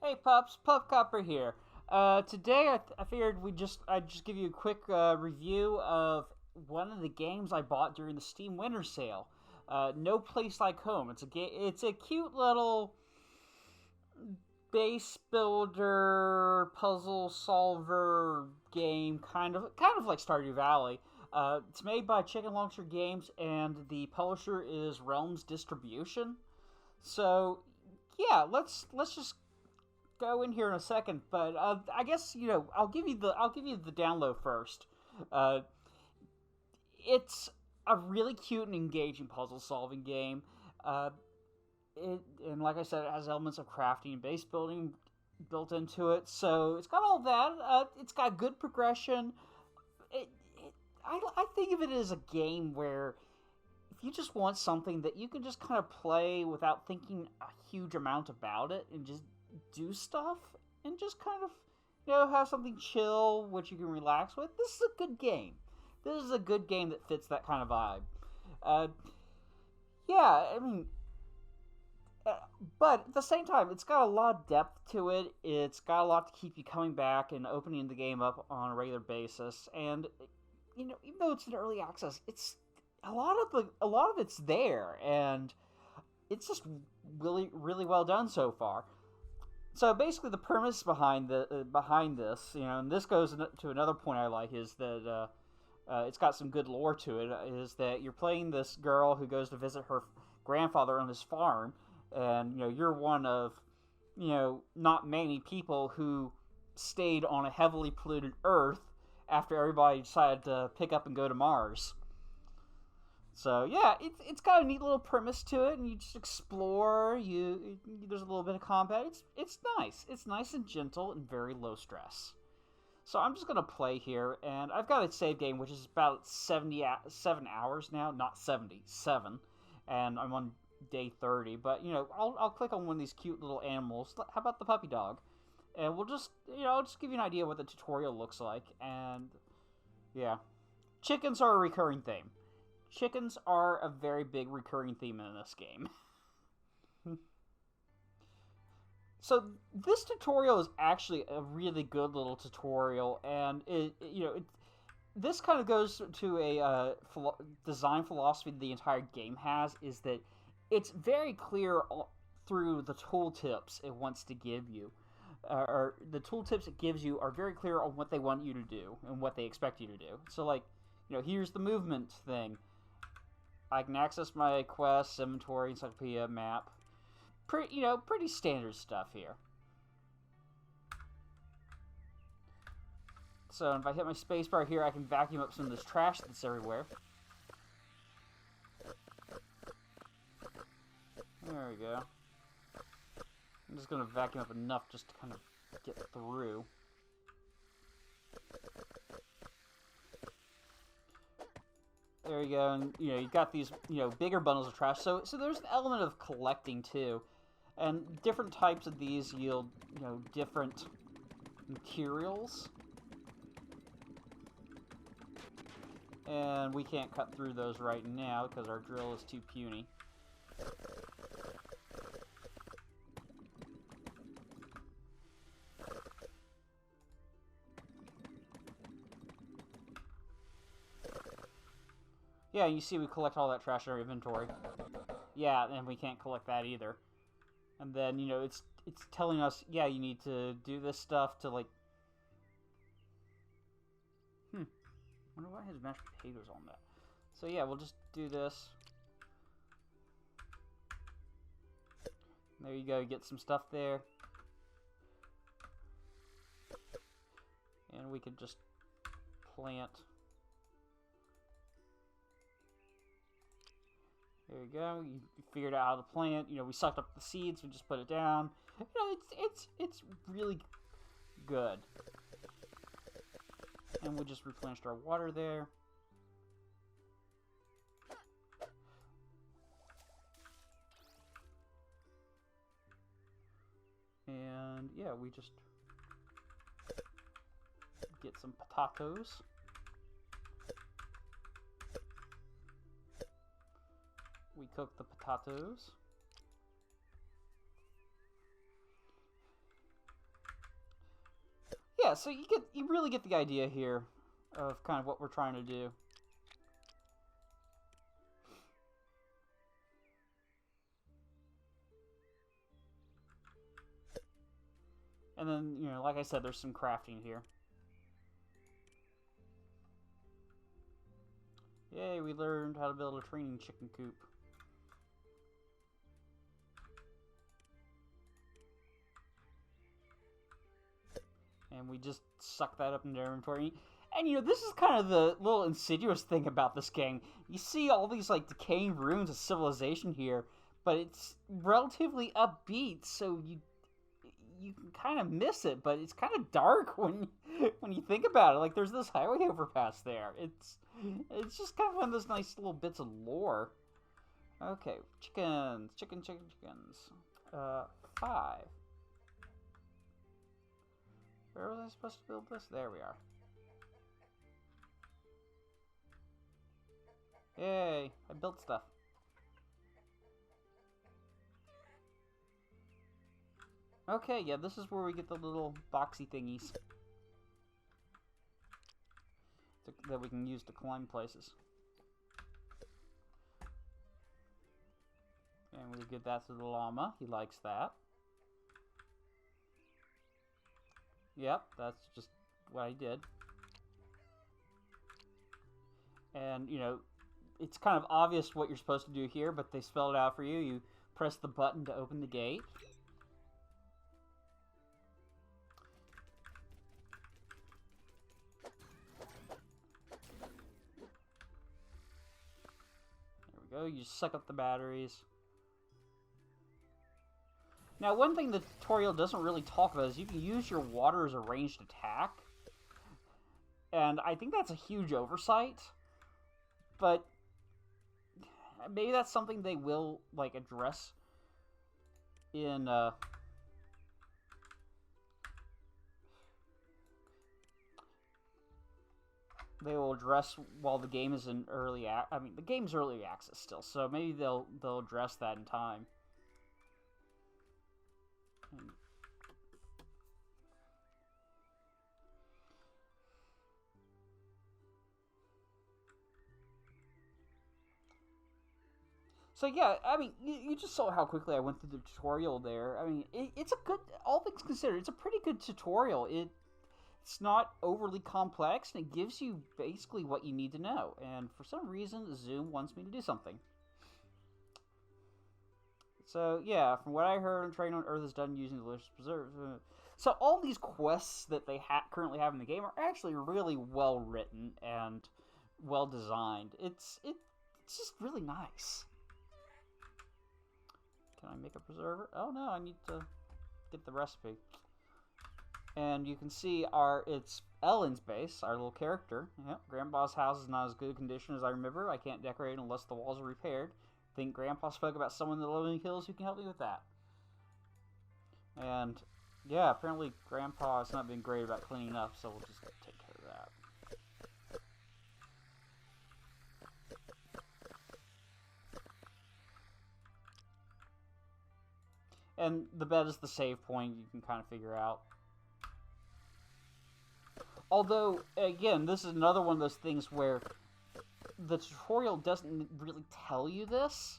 Hey pups, Pup Copper here. Today I figured I'd just give you a quick review of one of the games I bought during the Steam Winter Sale. No Place Like Home. It's a cute little base builder puzzle solver game, kind of like Stardew Valley. It's made by Chicken Launcher Games, and the publisher is Realms Distribution. So yeah, let's just go in here in a second, but I guess I'll give you the download first. Uh, it's a really cute and engaging puzzle solving game. Uh, and like I said, it has elements of crafting and base building built into it, so it's got all that. It's got good progression. I think of it as a game where if you just want something that you can just kind of play without thinking a huge amount about it and just do stuff and just kind of have something chill which you can relax with, this is a good game. This is a good game that fits that kind of vibe. uh, yeah, I mean, but at the same time, it's got a lot of depth to it. It's got a lot to keep you coming back and opening the game up on a regular basis. And even though it's in early access, it's a lot of it's there, and it's just really really well done so far. So basically, the premise behind this, and this goes to another point I like, is that it's got some good lore to it. Is that you're playing this girl who goes to visit her grandfather on his farm, and you're one of not many people who stayed on a heavily polluted Earth after everybody decided to pick up and go to Mars. So yeah, it's got a neat little premise to it, and you just explore. There's a little bit of combat. It's nice. It's nice and gentle and very low stress. So I'm just gonna play here, and I've got a save game which is about 77 hours now, not 77, and I'm on day 30. But I'll click on one of these cute little animals. How about the puppy dog? And we'll just I'll just give you an idea what the tutorial looks like, and yeah, chickens are a recurring theme. Chickens are a very big recurring theme in this game. So this tutorial is actually a really good little tutorial, and this kind of goes to a design philosophy the entire game has, is that it's very clear through the tooltips it wants to give you. Or the tooltips it gives you are very clear on what they want you to do and what they expect you to do. So like, here's the movement thing. I can access my quests, inventory, encyclopedia, map. Pretty standard stuff here. So if I hit my spacebar here, I can vacuum up some of this trash that's everywhere. There we go. I'm just going to vacuum up enough just to kind of get through. There you go, and you've got these bigger bundles of trash. So there's an element of collecting too, and different types of these yield different materials, and we can't cut through those right now because our drill is too puny. Yeah, you see we collect all that trash in our inventory. Yeah, and we can't collect that either. And then, it's telling us, yeah, you need to do this stuff to, like... I wonder why it has mashed potatoes on that. So yeah, we'll just do this. There you go, you get some stuff there. And we could just plant... There you go. You figured out how to plant. We sucked up the seeds. We just put it down. It's really good. And we just replenished our water there. And yeah, we just get some potatoes. We cook the potatoes. yeah, so you really get the idea here of kind of what we're trying to do. And then, you know, like I said, there's some crafting here. Yay, we learned how to build a training chicken coop. And we just suck that up into inventory. And, you know, this is kind of the little insidious thing about this game. You see all these, like, decaying ruins of civilization here, but it's relatively upbeat, so you can kind of miss it, but it's kind of dark when you think about it. Like, there's this highway overpass there. It's just kind of one of those nice little bits of lore. Okay, chickens. Chickens. 5. Where was I supposed to build this? There we are. Yay, I built stuff. Okay, yeah, this is where we get the little boxy thingies that we can use to climb places. And we give that to the llama. He likes that. Yep, that's just what I did. And, you know, it's kind of obvious what you're supposed to do here, but they spell it out for you. You press the button to open the gate. There we go. You just suck up the batteries. Now, one thing the tutorial doesn't really talk about is you can use your water as a ranged attack. And I think that's a huge oversight. But maybe that's something they will, like, address in, they will address while the game is in early I mean, the game's early access still, so maybe they'll address that in time. So yeah, I mean, you just saw how quickly I went through the tutorial there. I mean, it's a good, all things considered, it's a pretty good tutorial. It's not overly complex, and it gives you basically what you need to know. And for some reason, Zoom wants me to do something. So yeah, from what I heard, Train on Earth is done using delicious preserves. So all these quests that they currently have in the game are actually really well written and well designed. It's just really nice. Can I make a preserver? Oh no, I need to get the recipe. And you can see it's Ellen's base, our little character. Yep, Grandpa's house is not as good a condition as I remember. I can't decorate unless the walls are repaired. Think Grandpa spoke about someone in the Lonely Hills who can help me with that. And yeah, apparently Grandpa has not been great about cleaning up, so we'll just take care of that. And the bed is the save point you can kind of figure out. Although, again, this is another one of those things where the tutorial doesn't really tell you this,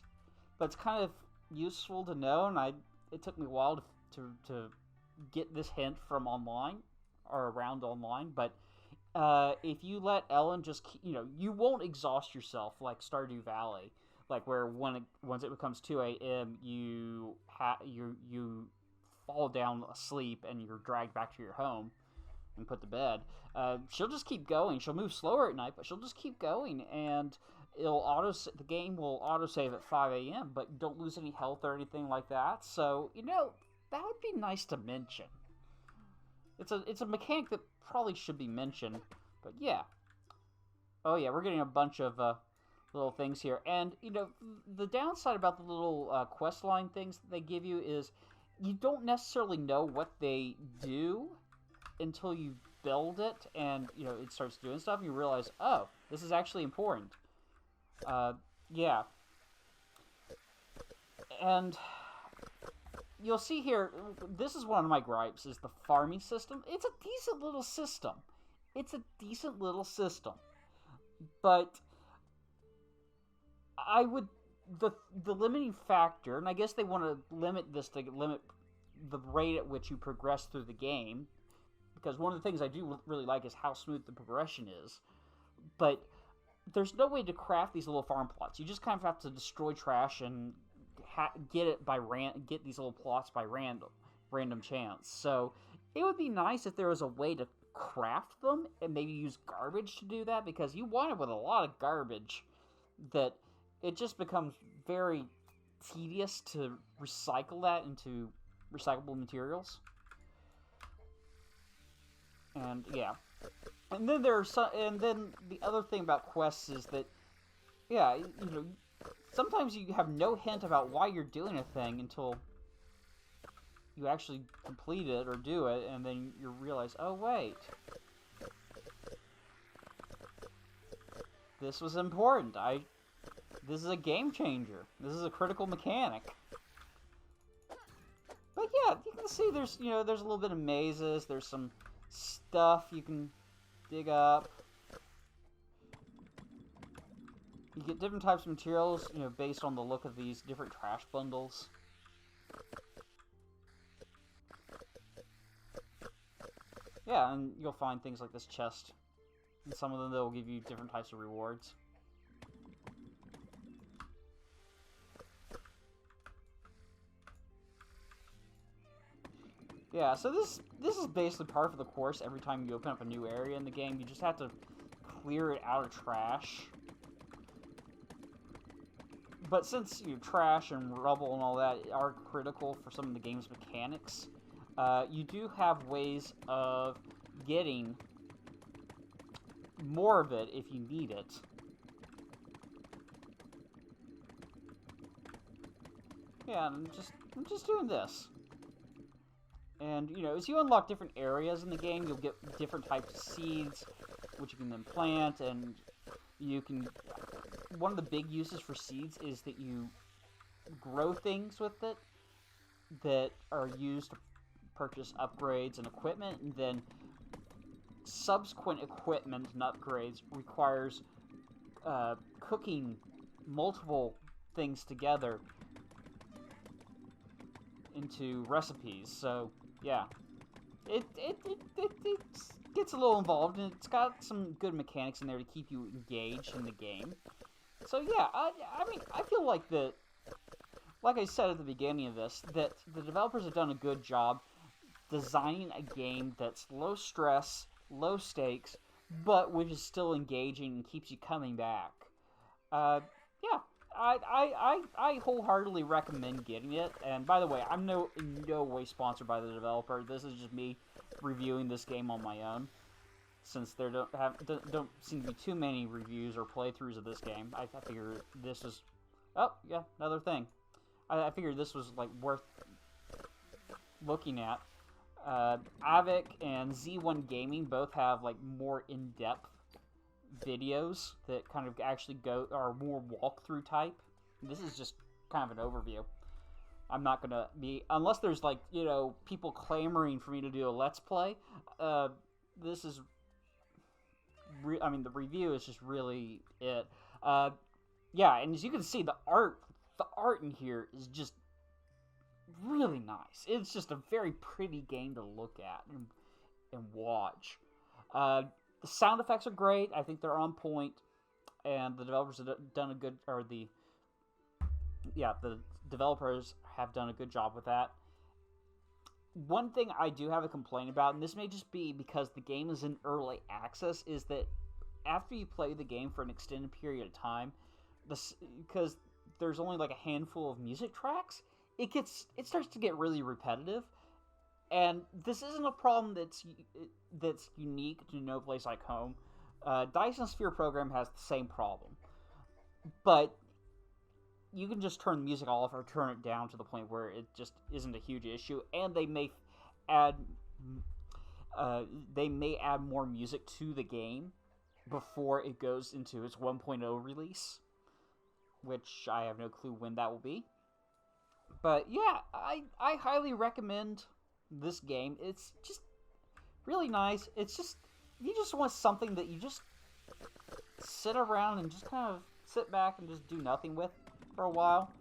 but it's kind of useful to know, and it took me a while to get this hint from online, or around online, but if you let Ellen just, you know, you won't exhaust yourself like Stardew Valley, like where once it becomes 2 a.m. you fall down asleep and you're dragged back to your home and put to bed. She'll just keep going. She'll move slower at night, but she'll just keep going, and the game will autosave at 5 a.m., but you don't lose any health or anything like that. So, you know, that would be nice to mention. It's a mechanic that probably should be mentioned, but yeah. Oh yeah, we're getting a bunch of little things here, and you know, the downside about the little quest line things that they give you is you don't necessarily know what they do until you build it, and you know, it starts doing stuff, and you realize, oh, this is actually important. Yeah. And you'll see here, this is one of my gripes, is the farming system. It's a decent little system. It's a decent little system. But I would, the limiting factor, and I guess they want to limit this to limit the rate at which you progress through the game, because one of the things I do really like is how smooth the progression is. But there's no way to craft these little farm plots. You just kind of have to destroy trash and get these little plots by random chance. So it would be nice if there was a way to craft them and maybe use garbage to do that, because you wind up with a lot of garbage that it just becomes very tedious to recycle that into recyclable materials. And yeah, and then and then the other thing about quests is that, yeah, sometimes you have no hint about why you're doing a thing until you actually complete it or do it, and then you realize, oh wait, this was important. This is a game changer. This is a critical mechanic. But yeah, you can see there's a little bit of mazes. There's some stuff you can dig up. You get different types of materials, based on the look of these different trash bundles. Yeah, and you'll find things like this chest. And some of them, they'll give you different types of rewards. Yeah, so this is basically part of the course. Every time you open up a new area in the game, you just have to clear it out of trash. But since trash and rubble and all that are critical for some of the game's mechanics, you do have ways of getting more of it if you need it. Yeah, I'm just doing this. And, as you unlock different areas in the game, you'll get different types of seeds, which you can then plant, and you can... One of the big uses for seeds is that you grow things with it that are used to purchase upgrades and equipment, and then subsequent equipment and upgrades requires cooking multiple things together into recipes. So yeah, it gets a little involved, and it's got some good mechanics in there to keep you engaged in the game. So yeah, I mean, I feel like like I said at the beginning of this, that the developers have done a good job designing a game that's low stress, low stakes, but which is still engaging and keeps you coming back. Yeah, I wholeheartedly recommend getting it. And by the way, I'm in no way sponsored by the developer. This is just me reviewing this game on my own, since there don't seem to be too many reviews or playthroughs of this game. I figure this was... Oh, yeah, another thing. I figured this was, like, worth looking at. Aavak and Z1 Gaming both have, like, more in-depth videos that kind of actually are more walkthrough type. This is just kind of an overview. I'm not gonna be... Unless there's, like, people clamoring for me to do a Let's Play, this is... I mean, the review is just really it. Yeah, and as you can see, the art in here is just really nice. It's just a very pretty game to look at and watch. The sound effects are great. I think they're on point, and the developers have done a good... the developers have done a good job with that. One thing I do have a complaint about, and this may just be because the game is in early access, is that after you play the game for an extended period of time, because there's only like a handful of music tracks, it starts to get really repetitive. And this isn't a problem that's unique to No Place Like Home. Dyson Sphere Program has the same problem, but you can just turn the music off or turn it down to the point where it just isn't a huge issue, and they may add more music to the game before it goes into its 1.0 release, which I have no clue when that will be. But yeah, I highly recommend this game. It's just really nice. It's just, if you just want something that you just sit around and just kind of sit back and just do nothing with for a while,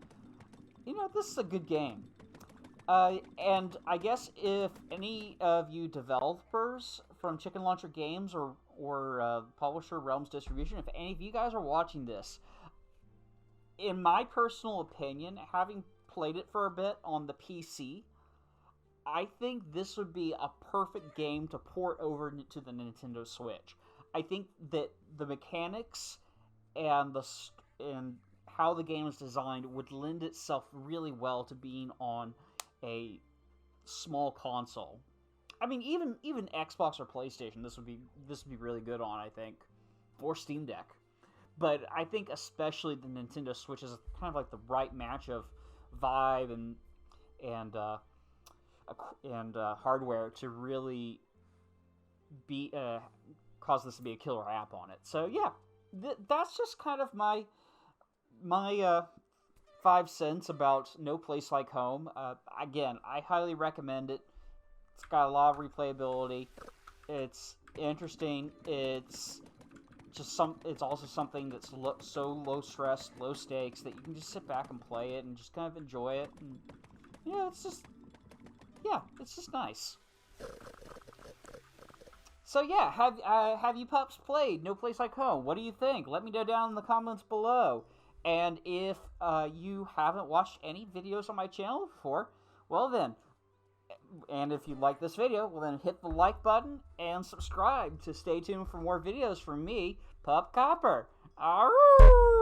this is a good game. And I guess if any of you developers from Chicken Launcher Games or publisher Realms Distribution, if any of you guys are watching this, in my personal opinion, having played it for a bit on the PC, I think this would be a perfect game to port over to the Nintendo Switch. I think that the mechanics and and how the game is designed would lend itself really well to being on a small console. I mean, even Xbox or PlayStation, this would be really good on, I think, or Steam Deck. But I think especially the Nintendo Switch is kind of like the right match of vibe and hardware to really be cause this to be a killer app on it. So yeah, that's just kind of my 5 cents about No Place Like Home. Again, I highly recommend it. It's got a lot of replayability. It's interesting. It's also something that's so low stress, low stakes that you can just sit back and play it and just kind of enjoy it. And it's just nice. So yeah, have you pups played No Place Like Home? What do you think? Let me know down in the comments below. And if you haven't watched any videos on my channel before, well then, and if you like this video, well then hit the like button and subscribe to stay tuned for more videos from me, Pup Copper. Arroo!